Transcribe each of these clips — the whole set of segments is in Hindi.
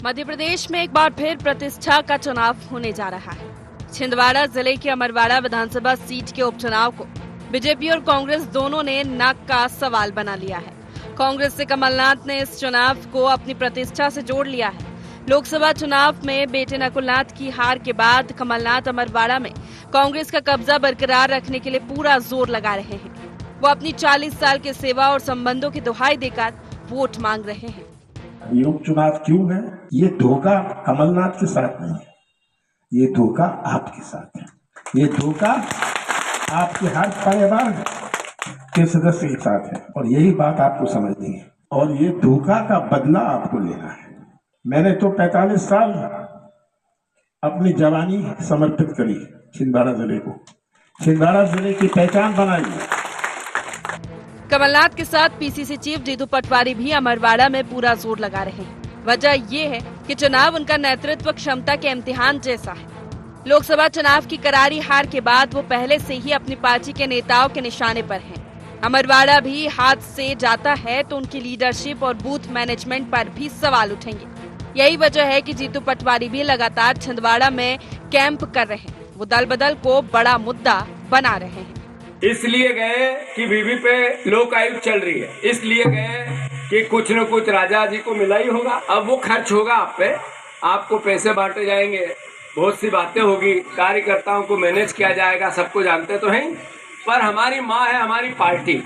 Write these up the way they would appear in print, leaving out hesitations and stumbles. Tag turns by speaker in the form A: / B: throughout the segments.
A: मध्य प्रदेश में एक बार फिर प्रतिष्ठा का चुनाव होने जा रहा है। छिंदवाड़ा जिले के अमरवाड़ा विधानसभा सीट के उपचुनाव को बीजेपी और कांग्रेस दोनों ने नाक का सवाल बना लिया है। कांग्रेस से कमलनाथ ने इस चुनाव को अपनी प्रतिष्ठा से जोड़ लिया है। लोकसभा चुनाव में बेटे नकुलनाथ की हार के बाद कमलनाथ अमरवाड़ा में कांग्रेस का कब्जा बरकरार रखने के लिए पूरा जोर लगा रहे हैं। वो अपनी 40 साल की सेवा और संबंधों की दुहाई देकर वोट मांग रहे हैं।
B: ये उपचुनाव क्यों है? ये धोखा कमलनाथ के साथ नहीं है, ये धोखा आपके साथ है। ये धोखा आपके हर परिवार के सदस्य के साथ है और यही बात आपको समझनी है और ये धोखा का बदला आपको लेना है। मैंने तो 45 साल अपनी जवानी समर्पित करी छिंदवाड़ा जिले को, छिंदवाड़ा जिले की पहचान बनाई।
A: कमलनाथ के साथ पीसीसी चीफ जीतू पटवारी भी अमरवाड़ा में पूरा जोर लगा रहे हैं। वजह ये है कि चुनाव उनका नेतृत्व क्षमता के इम्तिहान जैसा है। लोकसभा चुनाव की करारी हार के बाद वो पहले से ही अपनी पार्टी के नेताओं के निशाने पर हैं। अमरवाड़ा भी हाथ से जाता है तो उनकी लीडरशिप और बूथ मैनेजमेंट पर भी सवाल उठेंगे। यही वजह है कि जीतू पटवारी भी लगातार छिंदवाड़ा में कैंप कर रहे हैं। वो दल बदल को बड़ा मुद्दा बना रहे हैं।
C: इसलिए गए कि बीबी पे लोक आयुक्त चल रही है, इसलिए गए कि कुछ न कुछ राजा जी को मिला ही होगा। अब वो खर्च होगा आप पे, आपको पैसे बांटे जाएंगे, बहुत सी बातें होगी, कार्यकर्ताओं को मैनेज किया जाएगा, सबको जानते तो हैं। पर हमारी माँ है, हमारी पार्टी,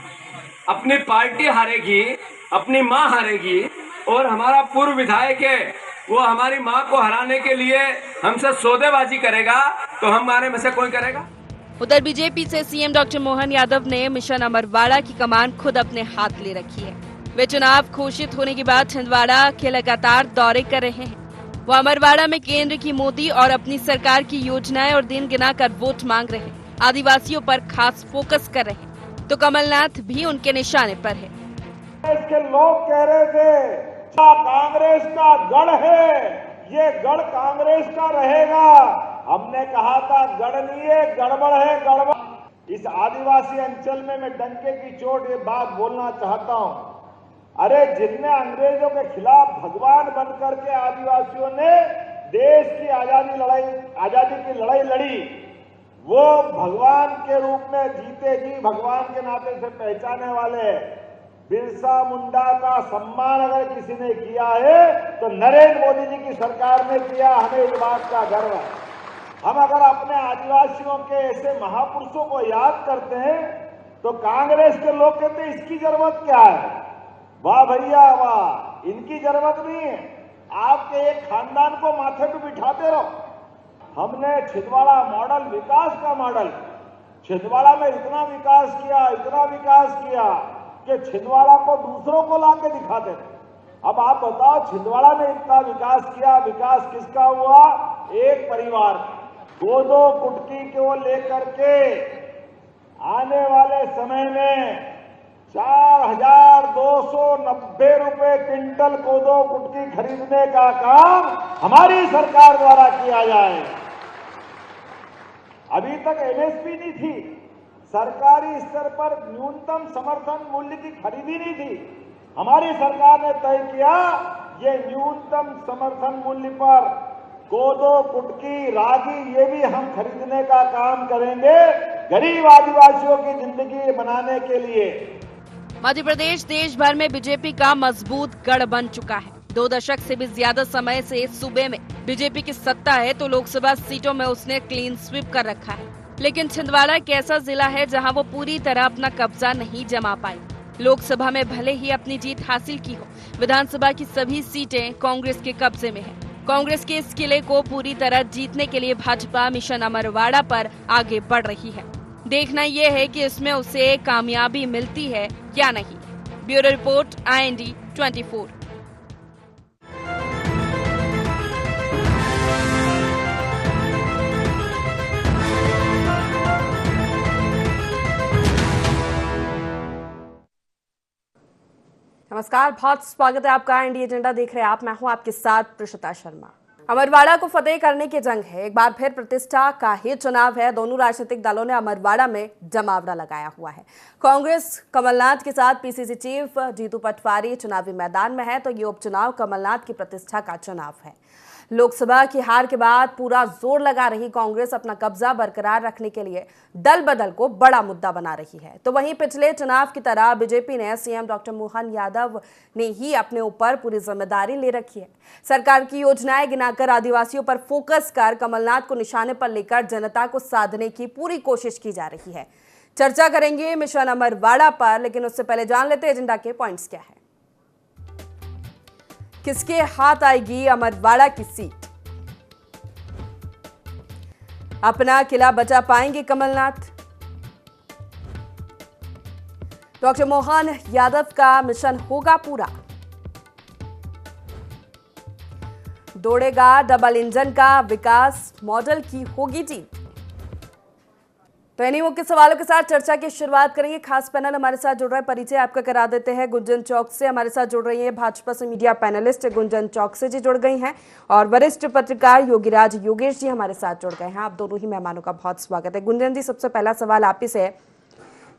C: अपनी पार्टी हारेगी, अपनी माँ हारेगी और हमारा पूर्व विधायक है वो हमारी माँ को हराने के लिए हमसे सौदेबाजी करेगा तो हमारे में से कोई करेगा।
A: उधर बीजेपी से सीएम डॉक्टर मोहन यादव ने मिशन अमरवाड़ा की कमान खुद अपने हाथ ले रखी है। वे चुनाव घोषित होने के बाद छिंदवाड़ा के लगातार दौरे कर रहे हैं। वो अमरवाड़ा में केंद्र की मोदी और अपनी सरकार की योजनाएं और दिन गिनाकर वोट मांग रहे हैं। आदिवासियों पर खास फोकस कर रहे हैं तो कमलनाथ भी उनके निशाने पर है।
D: इसके लोग कह रहे थे कांग्रेस का गढ़ है, ये गढ़ कांग्रेस का रहेगा। हमने कहा था गढ़ नहीं है, गड़बड़ है, गड़बड़। इस आदिवासी अंचल में मैं डंके की चोट ये बात बोलना चाहता हूं। अरे जिनने अंग्रेजों के खिलाफ भगवान बनकर के आदिवासियों ने देश की आजादी की लड़ाई लड़ी, वो भगवान के रूप में जीते जी भगवान के नाते से पहचाने वाले बिरसा मुंडा का सम्मान अगर किसी ने किया है तो नरेंद्र मोदी जी की सरकार ने किया। हमें इस बात का गर्व है। हम अगर अपने आदिवासियों के ऐसे महापुरुषों को याद करते हैं तो कांग्रेस के लोग कहते हैं इसकी जरूरत क्या है। वाह भैया वाह, इनकी जरूरत नहीं है, आपके एक खानदान को माथे पे बिठाते रहो। हमने छिंदवाड़ा मॉडल, विकास का मॉडल, छिंदवाड़ा में इतना विकास किया कि छिंदवाड़ा को दूसरों को लाके दिखाते थे। अब आप बताओ छिंदवाड़ा में इतना विकास किया, विकास किसका हुआ? एक परिवार, दो कुटकी को लेकर के आने वाले समय में 4,290 रुपए क्विंटल कोदो कुटकी खरीदने का काम हमारी सरकार द्वारा किया जाए। अभी तक एमएसपी नहीं थी, सरकारी स्तर पर न्यूनतम समर्थन मूल्य की खरीदी नहीं थी। हमारी सरकार ने तय किया ये न्यूनतम समर्थन मूल्य पर कोदो कुटकी रागी ये भी हम खरीदने का काम करेंगे गरीब आदिवासियों की जिंदगी बनाने के लिए।
A: मध्य प्रदेश देश भर में बीजेपी का मजबूत गढ़ बन चुका है। 2 दशक से भी ज्यादा समय से सूबे में बीजेपी की सत्ता है तो लोकसभा सीटों में उसने क्लीन स्वीप कर रखा है। लेकिन छिंदवाड़ा एक ऐसा जिला है जहां वो पूरी तरह अपना कब्जा नहीं जमा पाई। लोकसभा में भले ही अपनी जीत हासिल की हो, विधानसभा की सभी सीटें कांग्रेस के कब्जे में है। कांग्रेस के इस किले को पूरी तरह जीतने के लिए भाजपा मिशन अमरवाड़ा पर आगे बढ़ रही है। देखना यह है कि इसमें उसे कामयाबी मिलती है या नहीं। Bureau report, IND 24। नमस्कार, बहुत स्वागत है आपका IND एजेंडा देख रहे हैं आप। मैं हूं आपके साथ प्रशिता शर्मा। अमरवाड़ा को फतेह करने की जंग है। एक बार फिर प्रतिष्ठा का ही चुनाव है। दोनों राजनीतिक दलों ने अमरवाड़ा में जमावड़ा लगाया हुआ है। कांग्रेस कमलनाथ के साथ पीसीसी चीफ जीतू पटवारी चुनावी मैदान में है, तो ये उपचुनाव कमलनाथ की प्रतिष्ठा का चुनाव है। लोकसभा की हार के बाद पूरा जोर लगा रही कांग्रेस अपना कब्जा बरकरार रखने के लिए दल बदल को बड़ा मुद्दा बना रही है। तो वहीं पिछले चुनाव की तरह बीजेपी ने सीएम डॉक्टर मोहन यादव ने ही अपने ऊपर पूरी जिम्मेदारी ले रखी है। सरकार की योजनाएं गिनाकर आदिवासियों पर फोकस कर कमलनाथ को निशाने पर लेकर जनता को साधने की पूरी कोशिश की जा रही है। चर्चा करेंगे मिशन अमरवाड़ा पर, लेकिन उससे पहले जान लेते एजेंडा के पॉइंट्स क्या है। किसके हाथ आएगी अमरवाड़ा की सीट? अपना किला बचा पाएंगे कमलनाथ? डॉक्टर मोहन यादव का मिशन होगा पूरा? दौड़ेगा डबल इंजन का विकास मॉडल की होगी जीत? तो इन्हीं मुख्य सवालों के साथ चर्चा की शुरुआत करेंगे। खास पैनल हमारे साथ जुड़ रहा है, परिचय आपका करा देते हैं। गुंजन चौक से हमारे साथ जुड़ रही है भाजपा से मीडिया पैनलिस्ट गुंजन चौक से जी जुड़ गई हैं, और वरिष्ठ पत्रकार योगीराज योगेश जी हमारे साथ जुड़ गए हैं। आप दोनों ही मेहमानों का बहुत स्वागत है। गुंजन जी, सबसे पहला सवाल आप ही से है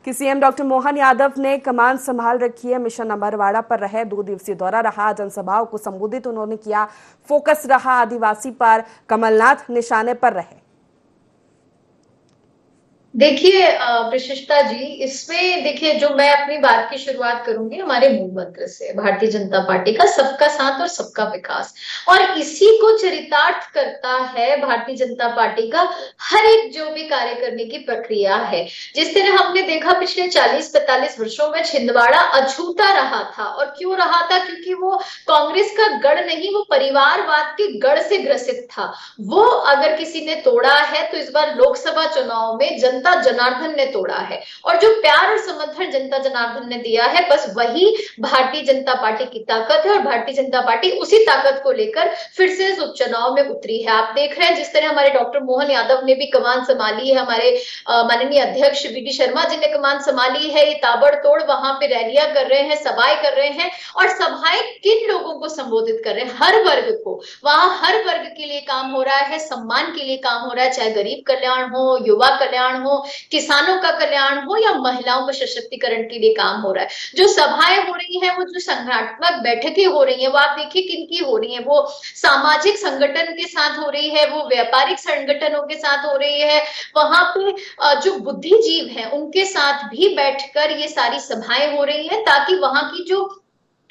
A: कि सीएम डॉक्टर मोहन यादव ने कमान संभाल रखी है, मिशन अमरवाड़ा पर रहे, 2 दिवसीय दौरा रहा, जनसभाओं को संबोधित उन्होंने किया, फोकस रहा आदिवासी पर, कमलनाथ निशाने पर रहे।
E: देखिए प्रशिष्टा जी, इसमें देखिए जो मैं अपनी बात की शुरुआत करूंगी हमारे मूल मंत्र से, भारतीय जनता पार्टी का सबका साथ और सबका विकास, और इसी को चरितार्थ करता है भारतीय जनता पार्टी का हर एक जो भी कार्य करने की प्रक्रिया है। जिस तरह हमने देखा पिछले 40-45 वर्षों में छिंदवाड़ा अछूता रहा था, और क्यों रहा था? क्योंकि वो कांग्रेस का गढ़ नहीं, वो परिवारवाद के गढ़ से ग्रसित था। वो अगर किसी ने तोड़ा है तो इस बार लोकसभा चुनाव में जनता जनार्दन ने तोड़ा है, और जो प्यार और समर्थन जनता जनार्दन ने दिया है, बस वही भारतीय जनता पार्टी की ताकत है, और भारतीय जनता पार्टी उसी ताकत को लेकर फिर से इस उपचुनाव में उतरी है। आप देख रहे हैं जिस तरह हमारे डॉक्टर मोहन यादव ने भी कमान संभाली है, हमारे माननीय अध्यक्ष बीडी शर्मा जी ने कमान संभाली है, ये ताबड़तोड़ वहां पे रैलियां कर रहे हैं, सभाएं कर रहे हैं, और सभाएं किन लोगों को संबोधित कर रहे हैं? हर वर्ग को। वहां हर वर्ग के लिए काम हो रहा है, सम्मान के लिए काम हो रहा है, चाहे गरीब कल्याण हो, युवा कल्याण हो, किसानों का कल्याण हो, या महिलाओं के सशक्तिकरण के लिए काम हो रहा है। जो सभाएं हो रही हैं, वो जो संगठनात्मक बैठकें हो रही हैं, वो आप देखिए किन की हो रही हैं? वो सामाजिक संगठन के साथ हो रही है, वो व्यापारिक संगठनों के साथ हो रही है, वहां पे जो बुद्धिजीव हैं उनके साथ भी बैठकर ये सारी सभाएं हो रही है, ताकि वहां की जो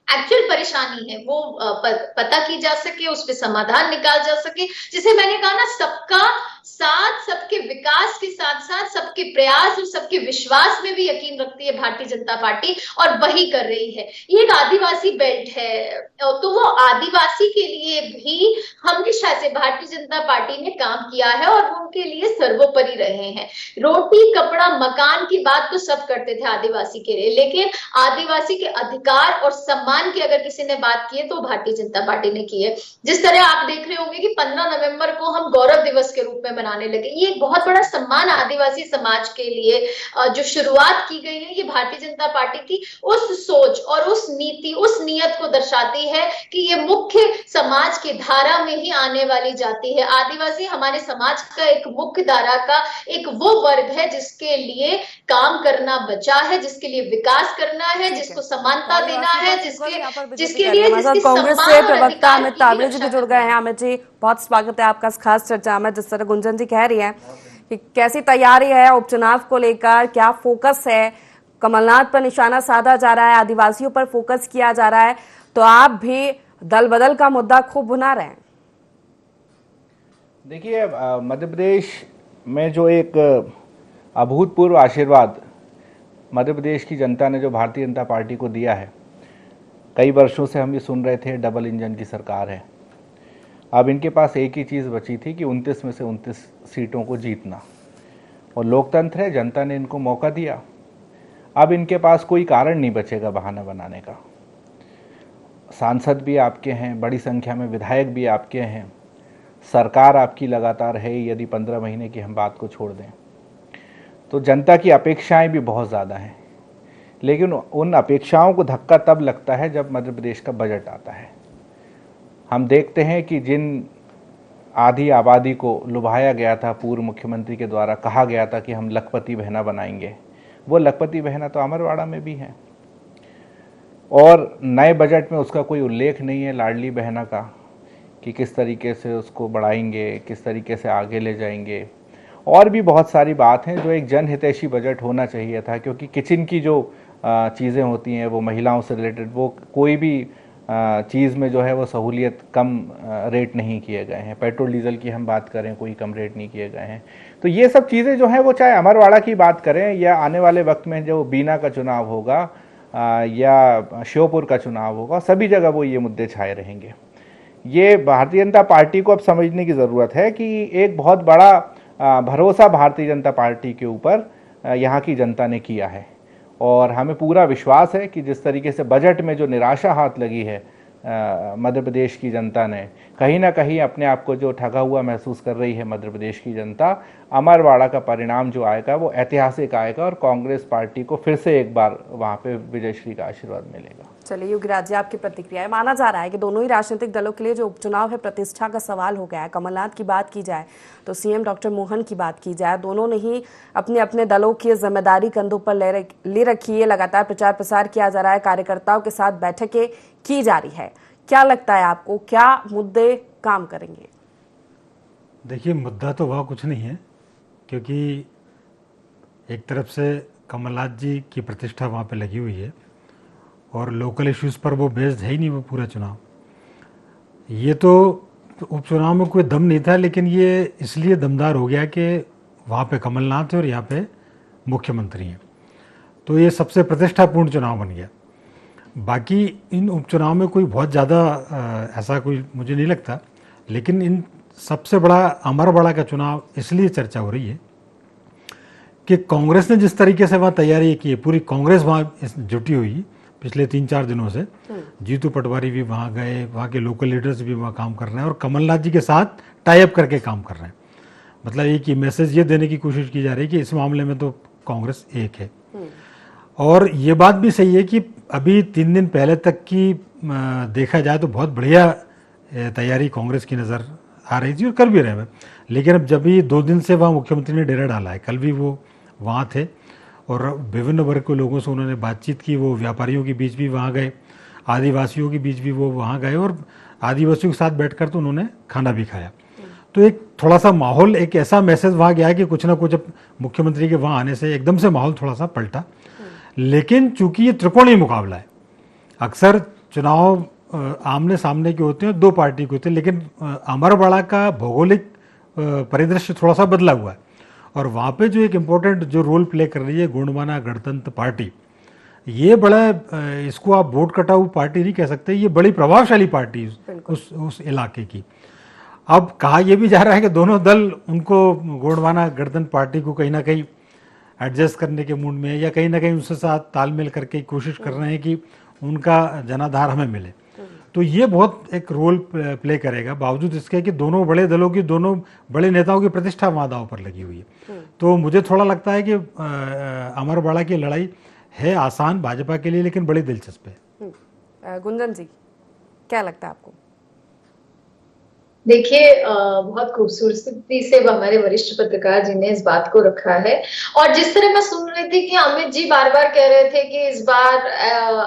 E: एक्चुअल परेशानी है वो पता की जा सके, उस पर समाधान निकाल जा सके। जिसे मैंने कहा ना, सबका साथ, सबके विकास के साथ साथ सबके प्रयास और सबके विश्वास में भी यकीन रखती है भारतीय जनता पार्टी, और वही कर रही है। ये एक आदिवासी बेल्ट है, तो वो आदिवासी के लिए भी हमेशा से भारतीय जनता पार्टी ने काम किया है, और वो उनके लिए सर्वोपरि रहे हैं। रोटी कपड़ा मकान की बात तो सब करते थे आदिवासी के लिए, लेकिन आदिवासी के अधिकार और सम्मान की अगर किसी ने बात की है तो भारतीय जनता पार्टी ने की है। जिस तरह आप देख रहे होंगे कि 15 नवंबर को हम गौरव दिवस के रूप में मनाने लगे, ये एक बहुत बड़ा सम्मान आदिवासी समाज के लिए जो शुरुआत की गई है, ये भारतीय जनता पार्टी की उस सोच और उस नीति, उस नियत को दर्शाती है कि ये मुख्य समाज की धारा में ही आने वाली जाति है। आदिवासी हमारे समाज का एक मुख्य धारा का एक वो वर्ग है जिसके लिए काम करना बचा है, जिसके लिए विकास करना है, जिसको समानता देना है, जिसके लिए
A: कांग्रेस से प्रवक्ता अमित तावड़े जी भी जुड़ गए हैं। अमित जी, बहुत स्वागत है आपका खास चर्चा में। जिस तरह गुंजन जी कह रही हैं कि कैसी तैयारी है उपचुनाव को लेकर, क्या फोकस है, कमलनाथ पर निशाना साधा जा रहा है, आदिवासियों पर फोकस किया जा रहा है, तो आप भी दल बदल का मुद्दा खूब भुना रहे हैं।
F: देखिए, मध्य प्रदेश में जो एक अभूतपूर्व आशीर्वाद मध्य प्रदेश की जनता ने जो भारतीय जनता पार्टी को दिया है, कई वर्षों से हम ये सुन रहे थे डबल इंजन की सरकार है। अब इनके पास एक ही चीज़ बची थी कि 29 में से 29 सीटों को जीतना, और लोकतंत्र है, जनता ने इनको मौका दिया। अब इनके पास कोई कारण नहीं बचेगा बहाना बनाने का। सांसद भी आपके हैं, बड़ी संख्या में विधायक भी आपके हैं, सरकार आपकी लगातार है, यदि 15 महीने की हम बात को छोड़ दें तो जनता की अपेक्षाएं भी बहुत ज़्यादा हैं। लेकिन उन अपेक्षाओं को धक्का तब लगता है जब मध्य प्रदेश का बजट आता है। हम देखते हैं कि जिन आधी आबादी को लुभाया गया था, पूर्व मुख्यमंत्री के द्वारा कहा गया था कि हम लखपति बहना बनाएंगे, वो लखपति बहना तो अमरवाड़ा में भी है। और नए बजट में उसका कोई उल्लेख नहीं है लाडली बहना का, कि किस तरीके से उसको बढ़ाएंगे, किस तरीके से आगे ले जाएंगे। और भी बहुत सारी बात हैं जो एक जनहितैषी बजट होना चाहिए था, क्योंकि किचन की जो चीज़ें होती हैं वो महिलाओं से रिलेटेड, वो कोई भी चीज़ में जो है वो सहूलियत कम रेट नहीं किए गए हैं। पेट्रोल डीजल की हम बात करें, कोई कम रेट नहीं किए गए हैं। तो ये सब चीज़ें जो हैं वो, चाहे अमरवाड़ा की बात करें या आने वाले वक्त में जो बीना का चुनाव होगा या श्योपुर का चुनाव होगा, सभी जगह वो ये मुद्दे छाए रहेंगे। ये भारतीय जनता पार्टी को अब समझने की ज़रूरत है कि एक बहुत बड़ा भरोसा भारतीय जनता पार्टी के ऊपर यहाँ की जनता ने किया है, और हमें पूरा विश्वास है कि जिस तरीके से बजट में जो निराशा हाथ लगी है मध्य प्रदेश की जनता ने, कहीं ना कहीं अपने आप को जो ठगा हुआ महसूस कर रही है मध्य प्रदेश की जनता, अमरवाड़ा का परिणाम जो आएगा वो ऐतिहासिक आएगा और कांग्रेस पार्टी को फिर से एक बार वहाँ पे विजयश्री का आशीर्वाद मिलेगा।
G: चलिए योगीराज जी, आपकी प्रतिक्रिया है। माना जा रहा है कि दोनों ही राजनीतिक दलों के लिए जो उपचुनाव है प्रतिष्ठा का सवाल हो गया है। कमलनाथ की बात की जाए तो सीएम डॉक्टर मोहन की बात की जाए, दोनों ने ही अपने अपने दलों की जिम्मेदारी कंधों पर ले रखी है। लगातार प्रचार प्रसार किया जा रहा है, कार्यकर्ताओं के साथ बैठकें की जा रही है। क्या लगता है आपको, क्या मुद्दे काम करेंगे?
H: देखिए, मुद्दा तो वह कुछ नहीं है, क्योंकि एक तरफ से कमलनाथ जी की प्रतिष्ठा वहाँ पे लगी हुई है और लोकल इश्यूज़ पर वो बेस्ड है ही नहीं वो पूरा चुनाव। ये तो उपचुनाव में कोई दम नहीं था, लेकिन ये इसलिए दमदार हो गया कि वहाँ पे कमलनाथ है और यहाँ पे मुख्यमंत्री हैं, तो ये सबसे प्रतिष्ठापूर्ण चुनाव बन गया। बाकी इन उपचुनाव में कोई बहुत ज़्यादा ऐसा कोई मुझे नहीं लगता, लेकिन इन सबसे बड़ा अमरवाड़ा का चुनाव इसलिए चर्चा हो रही है कि कांग्रेस ने जिस तरीके से वहाँ तैयारी की है, पूरी कांग्रेस वहाँ जुटी हुई पिछले 3-4 दिनों से। जीतू पटवारी भी वहाँ गए, वहाँ के लोकल लीडर्स भी वहाँ काम कर रहे हैं और कमलनाथ जी के साथ टाई अप करके काम कर रहे हैं। मतलब एक ही मैसेज ये देने की कोशिश की जा रही है कि इस मामले में तो कांग्रेस एक है। और ये बात भी सही है कि अभी 3 दिन पहले तक की देखा जाए तो बहुत बढ़िया तैयारी कांग्रेस की नज़र आ रही थी और कर भी रहे हैं। लेकिन अब जब भी 2 दिन से वहाँ मुख्यमंत्री ने डेरा डाला है, कल भी वो वहाँ थे और विभिन्न वर्ग के लोगों से उन्होंने बातचीत की। वो व्यापारियों के बीच भी वहाँ गए, आदिवासियों के बीच भी वो वहाँ गए और आदिवासियों के साथ बैठकर तो उन्होंने खाना भी खाया। तो एक थोड़ा सा माहौल, एक ऐसा मैसेज वहाँ गया कि कुछ ना कुछ मुख्यमंत्री के वहाँ आने से एकदम से माहौल थोड़ा सा पलटा। लेकिन चूंकि ये त्रिकोणीय मुकाबला है, अक्सर चुनाव आमने सामने के होते हैं, 2 पार्टी के होते हैं, लेकिन अमरवाड़ा का भौगोलिक परिदृश्य थोड़ा सा बदला हुआ है और वहाँ पे जो एक इम्पोर्टेंट जो रोल प्ले कर रही है गोंडवाना गणतंत्र पार्टी, ये बड़ा, इसको आप वोट कटाऊ पार्टी नहीं कह सकते, ये बड़ी प्रभावशाली पार्टी उस इलाके की। अब कहा यह भी जा रहा है कि दोनों दल उनको गोंडवाना गणतंत्र पार्टी को कहीं ना कहीं एडजस्ट करने के मूड में या कहीं ना कहीं उसके साथ तालमेल करके कोशिश कर रहे हैं कि उनका जनाधार हमें मिले। तो ये बहुत एक रोल प्ले करेगा, बावजूद इसके कि दोनों बड़े दलों की, दोनों बड़े नेताओं की प्रतिष्ठा वहाँ दांव पर लगी हुई है। तो मुझे थोड़ा लगता है कि अमरवाड़ा की लड़ाई है आसान भाजपा के लिए, लेकिन बड़ी दिलचस्प है।
G: गुंजन जी, क्या लगता है आपको?
E: देखिए, बहुत खूबसूरती से हमारे वरिष्ठ पत्रकार जी ने इस बात को रखा है। और जिस तरह मैं सुन रही थी कि अमित जी बार बार कह रहे थे कि इस बार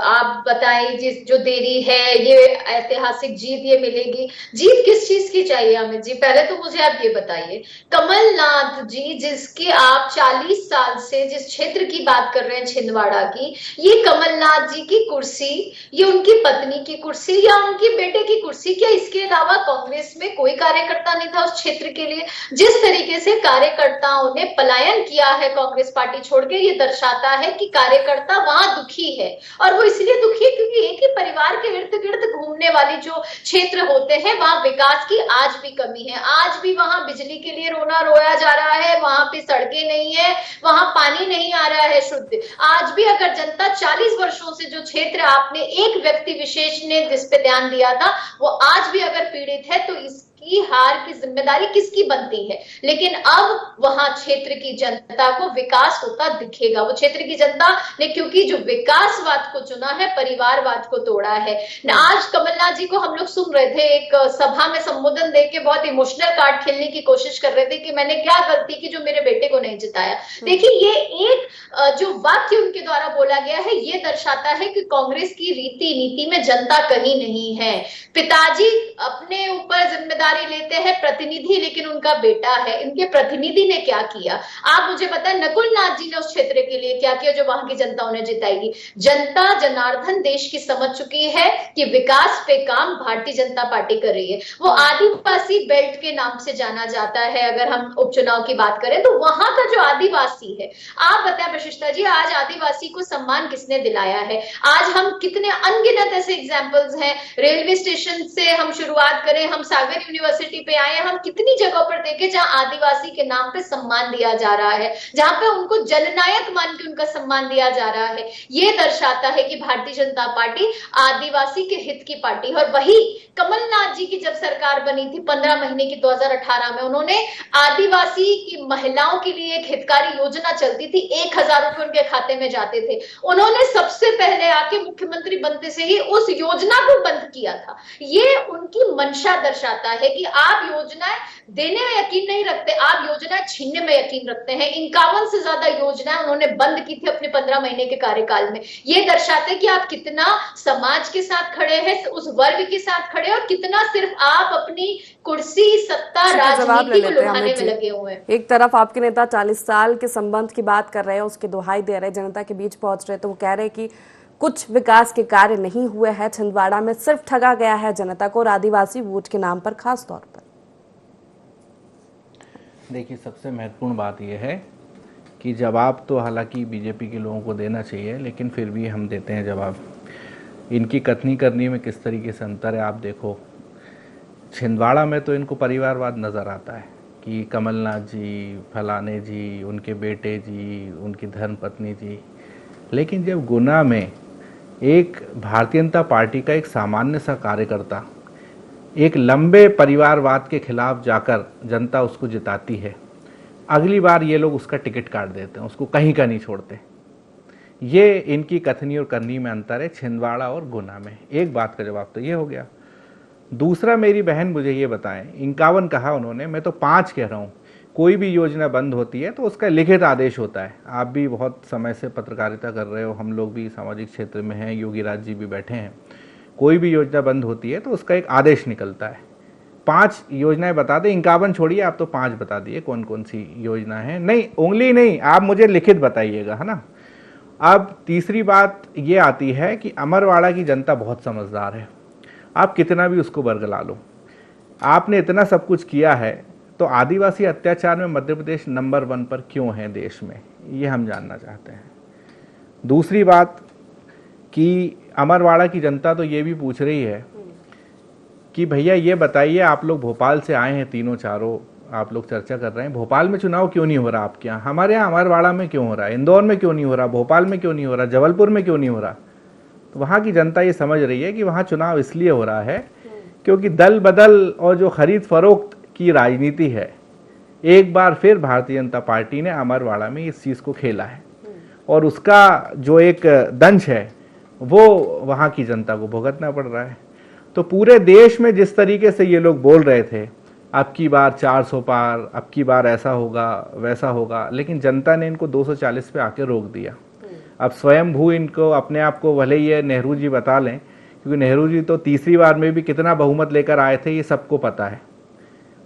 E: आप बताइए, जिस जो देरी है, ये ऐतिहासिक जीत ये मिलेगी। जीत किस चीज की चाहिए अमित जी? पहले तो मुझे आप ये बताइए, कमलनाथ जी जिसकी आप 40 साल से जिस क्षेत्र की बात कर रहे हैं, छिंदवाड़ा की, ये कमलनाथ जी की कुर्सी, ये उनकी पत्नी की कुर्सी या उनके बेटे की कुर्सी? क्या इसके अलावा कांग्रेस में कोई कार्यकर्ता नहीं था उस क्षेत्र के लिए? जिस तरीके से कार्यकर्ताओं ने पलायन किया है कांग्रेस पार्टी छोड़ के, ये दर्शाता है कि कार्यकर्ता वहां दुखी है। और वो इसलिए दुखी है क्योंकि एक ही परिवार के इर्द गिर्द घूमने वाली जो क्षेत्र होते हैं, वहां विकास की आज भी कमी है। आज भी वहां बिजली के लिए रोना रोया जा रहा है, वहां पे सड़कें नहीं है, वहां पानी नहीं आ रहा है शुद्ध। आज भी अगर जनता 40 वर्षों से जो क्षेत्र आपने एक व्यक्ति विशेष ने जिस पे ध्यान दिया था, वो आज भी अगर पीड़ित है, तो की हार की जिम्मेदारी किसकी बनती है। लेकिन अब वहां क्षेत्र की जनता को विकास होता दिखेगा। वो क्षेत्र की जनता ने क्योंकि जो विकासवाद को चुना है, परिवारवाद को तोड़ा है। आज कमलनाथ जी को हम लोग सुन रहे थे, एक सभा में संबोधन देके बहुत इमोशनल कार्ड खेलने की कोशिश कर रहे थे कि मैंने क्या गलती की जो मेरे बेटे को नहीं जिताया। देखिए, ये एक जो वाक्य उनके द्वारा बोला गया है, ये दर्शाता है कि कांग्रेस की रीति नीति में जनता कहीं नहीं है। पिताजी अपने ऊपर जिम्मेदारी लेते हैं, प्रतिनिधि लेकिन उनका बेटा है। इनके प्रतिनिधि ने क्या किया, आप मुझे बताएं। नकुल नाथ जी ने उस क्षेत्र के लिए क्या किया जो वहां की जनता उन्हें जिताएगी। जनता जनार्दन देश की समझ चुकी है कि विकास पे काम भारतीय जनता पार्टी कर रही है। वो आदिवासी बेल्ट के नाम से जाना जाता है। अगर हम उपचुनाव की बात करें तो वहां का जो आदिवासी है, आप बताएं प्रशिष्टा जी, आज आदिवासी को सम्मान किसने दिलाया है। आज हम कितने अनगिनत ऐसे एग्जाम्पल्स हैं, रेलवे स्टेशन से हम शुरुआत करें, हम सागर यूनिवर्सिटी पे आए, हम कितनी जगहों पर देखे जहां आदिवासी के नाम पे सम्मान दिया जा रहा है, जहां पे उनको जननायक मान के उनका सम्मान दिया जा रहा है। ये दर्शाता है कि भारतीय जनता पार्टी आदिवासी के हित की पार्टी है। और वही कमलनाथ जी की जब सरकार बनी थी 15 महीने की 2018 में, उन्होंने आदिवासी की महिलाओं के लिए एक हितकारी योजना चलती थी, 1000 रुपए उनके खाते में जाते थे। उन्होंने सबसे पहले आके मुख्यमंत्री बनते से ही उस योजना को बंद किया था। ये उनकी मंशा दर्शाता है कि आप योजनाएं देने में यकीन नहीं रखते, आप योजनाएं छीनने में यकीन रखते हैं। 51 से ज्यादा योजनाएं उन्होंने बंद की थी अपने 15 महीने के कार्यकाल में। ये दर्शाता है कि आप कितना समाज के साथ खड़े हैं, उस वर्ग के साथ खड़े हैं, और कितना सिर्फ आप अपनी कुर्सी, सत्ता, राजनीति को लुभाने में लगे हुए हैं।
G: एक तरफ आपके नेता 40 साल के संबंध की बात कर रहे हैं, उसकी दुहाई दे रहे, जनता के बीच पहुंच रहे, तो वो कह रहे कि कुछ विकास के कार्य नहीं हुए हैं छिंदवाड़ा में, सिर्फ ठगा गया है जनता को और आदिवासी वोट के नाम पर खास तौर पर।
F: देखिए, सबसे महत्वपूर्ण बात यह है कि जवाब तो हालांकि बीजेपी के लोगों को देना चाहिए, लेकिन फिर भी हम देते हैं जवाब। इनकी कथनी करनी में किस तरीके से अंतर है आप देखो। छिंदवाड़ा में तो इनको परिवारवाद नज़र आता है कि कमलनाथ जी, फलाने जी, उनके बेटे जी, उनकी धर्मपत्नी जी, लेकिन जब गुना में एक भारतीय जनता पार्टी का एक सामान्य सा कार्यकर्ता एक लंबे परिवारवाद के खिलाफ जाकर जनता उसको जिताती है, अगली बार ये लोग उसका टिकट काट देते हैं, उसको कहीं का नहीं छोड़ते। ये इनकी कथनी और करनी में अंतर है छिंदवाड़ा और गुना में। एक बात का जवाब तो ये हो गया। दूसरा, मेरी बहन मुझे ये बताएं, 51 कहा उन्होंने, मैं तो 5 कह रहा हूँ। कोई भी योजना बंद होती है तो उसका लिखित आदेश होता है। आप भी बहुत समय से पत्रकारिता कर रहे हो, हम लोग भी सामाजिक क्षेत्र में हैं, योगी राज जी भी बैठे हैं। कोई भी योजना बंद होती है तो उसका एक आदेश निकलता है। 5 योजनाएं बता दें, 51 छोड़िए, आप तो 5 बता दिए कौन कौन सी योजना है। नहीं, उंगली नहीं, आप मुझे लिखित बताइएगा, है ना। अब तीसरी बात ये आती है कि अमरवाड़ा की जनता बहुत समझदार है। आप कितना भी उसको बरगला लो, आपने इतना सब कुछ किया है, तो आदिवासी अत्याचार में मध्य प्रदेश नंबर 1 पर क्यों है देश में, ये हम जानना चाहते हैं। दूसरी बात कि अमरवाड़ा की जनता तो ये भी पूछ रही है कि भैया ये बताइए, आप लोग भोपाल से आए हैं, तीनों चारों आप लोग चर्चा कर रहे हैं, भोपाल में चुनाव क्यों नहीं हो रहा आपके यहाँ, हमारे यहाँ अमरवाड़ा में क्यों हो रहा है, इंदौर में क्यों नहीं हो रहा, भोपाल में क्यों नहीं हो रहा, जबलपुर में क्यों नहीं हो रहा। तो वहाँ की जनता ये समझ रही है कि वहाँ चुनाव इसलिए हो रहा है क्योंकि दल बदल और जो खरीद फरोख्त की राजनीति है, एक बार फिर भारतीय जनता पार्टी ने अमरवाड़ा में इस चीज़ को खेला है, और उसका जो एक दंश है वो वहाँ की जनता को भुगतना पड़ रहा है। तो पूरे देश में जिस तरीके से ये लोग बोल रहे थे, अब की बार 400 पार, अब की बार ऐसा होगा वैसा होगा, लेकिन जनता ने इनको 240 पे आके रोक दिया। अब स्वयंभू इनको अपने आप को भले ये नेहरू जी बता लें, क्योंकि नेहरू जी तो तीसरी बार में भी कितना बहुमत लेकर आए थे ये सबको पता है,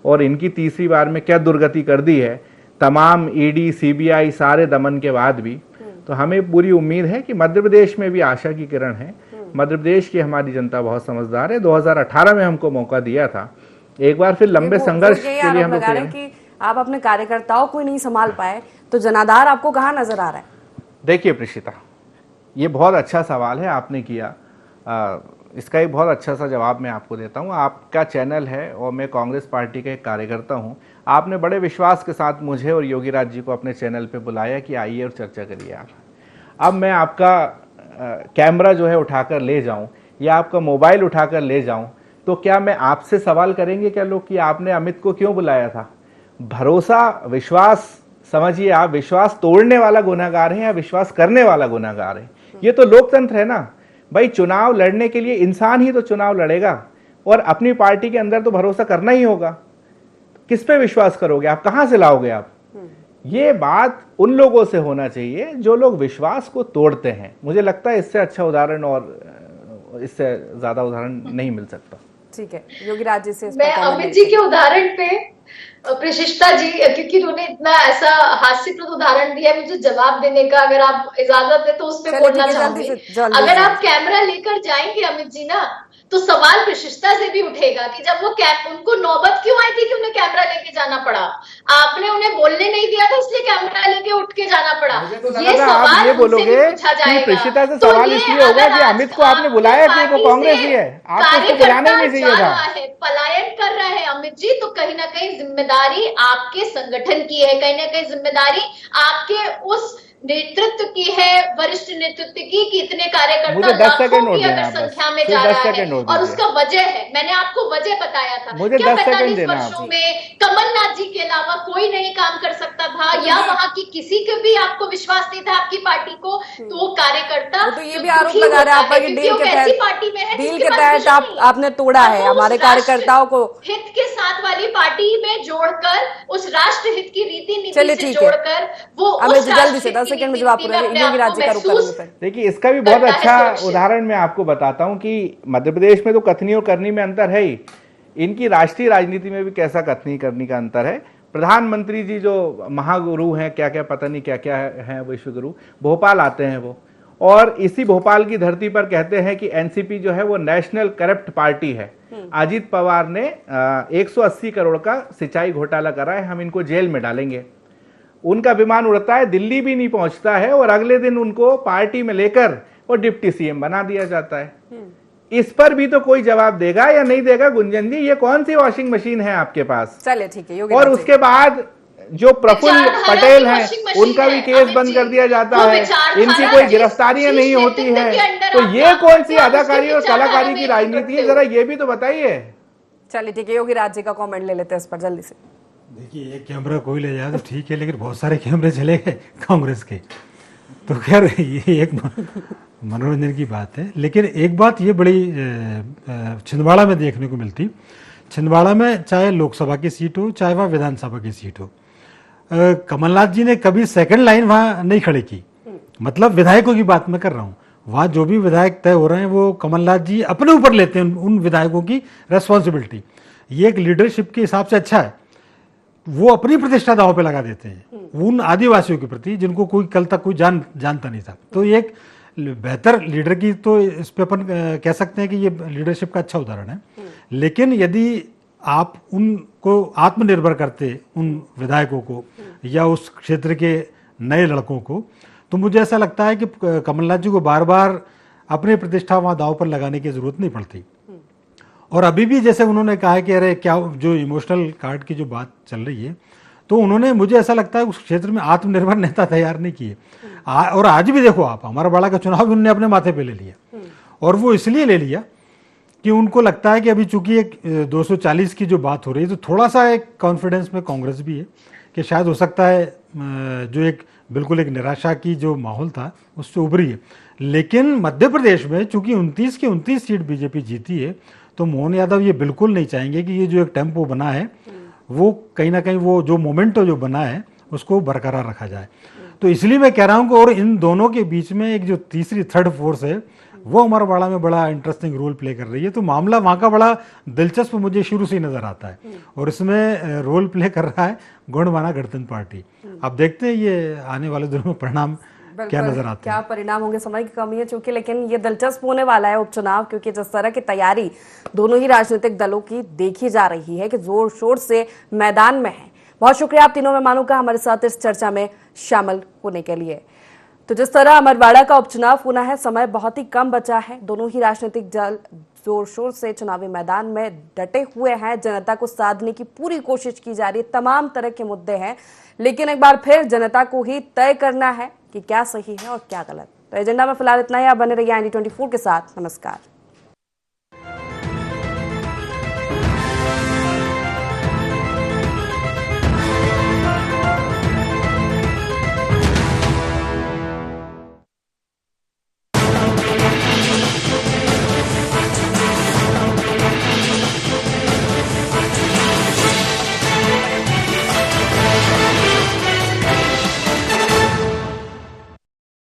F: और इनकी तीसरी बार में क्या दुर्गति कर दी है तमाम ईडी सीबीआई सारे दमन के बाद भी। तो हमें पूरी उम्मीद है कि मध्य प्रदेश में भी आशा की किरण है। मध्य प्रदेश की हमारी जनता बहुत समझदार है। 2018 में हमको मौका दिया था, एक बार फिर लंबे संघर्ष के लिए हम लोग
G: कि आप अपने कार्यकर्ताओं को नहीं संभाल पाए, तो जनाधार आपको कहाँ नजर आ रहा है?
F: देखिए प्रेषिता, ये बहुत अच्छा सवाल है आपने किया। इसका एक बहुत अच्छा सा जवाब मैं आपको देता हूँ। आपका चैनल है और मैं कांग्रेस पार्टी का एक कार्यकर्ता हूँ। आपने बड़े विश्वास के साथ मुझे और योगी राज जी को अपने चैनल पे बुलाया कि आइए और चर्चा करिए आप। अब मैं आपका कैमरा जो है उठाकर ले जाऊँ या आपका मोबाइल उठाकर ले जाऊँ तो क्या मैं आपसे सवाल करेंगे क्या लोग कि आपने अमित को क्यों बुलाया था? भरोसा, विश्वास, समझिए आप विश्वास तोड़ने वाला गुनाहगार है या विश्वास करने वाला गुनाहगार है? ये तो लोकतंत्र है ना भाई। चुनाव लड़ने के लिए इंसान ही तो चुनाव लड़ेगा और अपनी पार्टी के अंदर तो भरोसा करना ही होगा। किस पे विश्वास करोगे आप? कहां से लाओगे आप? ये बात उन लोगों से होना चाहिए जो लोग विश्वास को तोड़ते हैं। मुझे लगता है इससे अच्छा उदाहरण और इससे ज्यादा उदाहरण नहीं मिल सकता।
G: ठीक है, योगी राज जी से
E: मैं अमित जी के उदाहरण पे प्रशिष्टा जी, क्योंकि उन्होंने इतना ऐसा हास्यप्रद उदाहरण दिया है, मुझे जवाब देने का अगर आप इजाजत दे तो उस पर बोलना चाहूंगी। अगर आप कैमरा लेकर जाएंगे अमित जी ना, तो सवाल प्रशिष्टा से भी उठेगा कि जब वो उनको नौबत क्यों आई थी कि उन्हें कैमरा लेके जाना पड़ा? आपने उन्हें बोलने नहीं दिया था इसलिए कैमरा लेके उठ के जाना पड़ा। ये सवाल
F: ये बोलोगे कि प्रशिष्टा से सवाल इसलिए होगा कि अमित को आपने बुलाया कि वो कांग्रेस ही है, आपको बुलाना ही नहीं चाहिए था।
E: पलायन कर रहे हैं अमित जी, तो कहीं ना कहीं जिम्मेदारी आपके संगठन की है, कहीं ना कहीं जिम्मेदारी आपके उस नेतृत्व की है, वरिष्ठ नेतृत्व की, कि इतने कार्यकर्ता लाखों की अगर संख्या में जा रहा है और उसका वजह है, मैंने आपको वजह बताया था। क्या 45 वर्षों में कमलनाथ जी के अलावा कोई नहीं काम कर सकता था, या वहां की किसी के भी आपको विश्वास नहीं था आपकी पार्टी को? तो वो कार्यकर्ता
G: तो ये भी आरोप लगा रहे हैं आप डील के तहत आपने तोड़ा है हमारे कार्यकर्ताओं को,
E: हित के साथ वाली पार्टी में जोड़कर, उस राष्ट्र हित की रीति नीति से जोड़कर वो
G: जल्दी से 10 सेकंड में जवाब योगी राज्य का रुख करेंगे।
F: देखिए, इसका भी बहुत अच्छा उदाहरण मैं आपको बताता हूं कि मध्य प्रदेश में तो कथनी और करनी में अंतर है ही, इनकी राष्ट्रीय राजनीति में भी कैसा कथनी करनी का अंतर है। प्रधानमंत्री जी जो महागुरु हैं, क्या क्या पता नहीं क्या क्या है विश्व गुरु, भोपाल आते हैं वो, और इसी भोपाल की धरती पर कहते हैं कि एनसीपी जो है वो नेशनल करप्ट पार्टी है। अजीत पवार ने 180 करोड़ का सिंचाई घोटाला करा है, हम इनको जेल में डालेंगे। उनका विमान उड़ता है, दिल्ली भी नहीं पहुंचता है, और अगले दिन उनको पार्टी में लेकर और डिप्टी सीएम बना दिया जाता है। इस पर भी तो कोई जवाब देगा या नहीं देगा? गुंजन जी, ये कौन सी वॉशिंग मशीन है आपके पास?
G: चलिए ठीक है।
F: और उसके बाद जो प्रफुल्ल पटेल हैं, उनका भी केस बंद कर दिया जाता है, इनकी कोई गिरफ्तारियां नहीं होती हैं। तो ये कौन सी अदाकारी और कलाकारी की राजनीति है? जरा ये भी तो बताइए।
G: चलिए ठीक है, योगी राज जी का कमेंट ले लेते हैं इस पर जल्दी से।
H: देखिए, एक कैमरा कोई ले जाए तो ठीक है, लेकिन बहुत सारे कैमरे चले गए कांग्रेस के, तो खैर ये एक मनोरंजन की बात है। लेकिन एक बात ये बड़ी छिंदवाड़ा में देखने को मिलती, छिंदवाड़ा में चाहे लोकसभा की सीट हो चाहे वह विधानसभा की सीट हो, कमलनाथ जी ने कभी सेकंड लाइन वहाँ नहीं खड़ी की। मतलब विधायकों की बात मैं कर रहा हूँ, वहाँ जो भी विधायक तय हो रहे हैं वो कमलनाथ जी अपने ऊपर लेते हैं उन विधायकों की रेस्पॉन्सिबिलिटी। ये एक लीडरशिप के हिसाब से अच्छा है। वो अपनी प्रतिष्ठा दांव पे लगा देते हैं उन आदिवासियों के प्रति जिनको कोई कल तक कोई जानता नहीं था। तो ये एक बेहतर लीडर की, तो इस पे अपन कह सकते हैं कि ये लीडरशिप का अच्छा उदाहरण है। लेकिन यदि आप उनको आत्मनिर्भर करते, उन विधायकों को या उस क्षेत्र के नए लड़कों को, तो मुझे ऐसा लगता है कि कमलनाथ जी को बार बार अपनी प्रतिष्ठा वहाँ दांव पर लगाने की जरूरत नहीं पड़ती। और अभी भी जैसे उन्होंने कहा है कि अरे क्या जो इमोशनल कार्ड की जो बात चल रही है, तो उन्होंने, मुझे ऐसा लगता है उस क्षेत्र में आत्मनिर्भर नेता तैयार नहीं किए। और आज भी देखो आप, हमारा बड़ा का चुनाव भी उन्होंने अपने माथे पे ले लिया, और वो इसलिए ले लिया कि उनको लगता है कि अभी चूंकि एक 240 की जो बात हो रही है, तो थोड़ा सा एक कॉन्फिडेंस में कांग्रेस भी है कि शायद हो सकता है जो एक बिल्कुल एक निराशा की जो माहौल था उससे उभरी है। लेकिन मध्य प्रदेश में चूंकि 29 की 29 सीट बीजेपी जीती है, तो मोहन यादव ये बिल्कुल नहीं चाहेंगे कि ये जो एक टेम्पो बना है वो कहीं ना कहीं वो जो मोमेंटो जो बना है उसको बरकरार रखा जाए। तो इसलिए मैं कह रहा हूँ कि और इन दोनों के बीच में एक जो तीसरी थर्ड फोर्स है वो अमरवाड़ा में बड़ा इंटरेस्टिंग रोल प्ले कर रही है। तो मामला वहाँ का बड़ा दिलचस्प मुझे शुरू से ही नजर आता है, और इसमें रोल प्ले कर रहा है गौंडवाना गणतंत्र पार्टी। अब देखते हैं ये आने वाले दिनों में परिणाम क्या नजर आते हैं,
G: क्या परिणाम होंगे। समय की कमी है चूंकि, लेकिन ये दिलचस्प होने वाला है उपचुनाव, क्योंकि जिस तरह की तैयारी दोनों ही राजनीतिक दलों की देखी जा रही है कि जोर शोर से मैदान में है। बहुत शुक्रिया आप तीनों मेहमानों का हमारे साथ इस चर्चा में शामिल होने के लिए। तो जिस तरह अमरवाड़ा का उपचुनाव होना है, समय बहुत ही कम बचा है, दोनों ही राजनीतिक दल जोर शोर से चुनावी मैदान में डटे हुए हैं, जनता को साधने की पूरी कोशिश की जा रही है, तमाम तरह के मुद्दे हैं, लेकिन एक बार फिर जनता को ही तय करना है कि क्या सही है और क्या गलत। तो एजेंडा में फिलहाल इतना ही। आप बने रहिए IND24 के साथ। नमस्कार।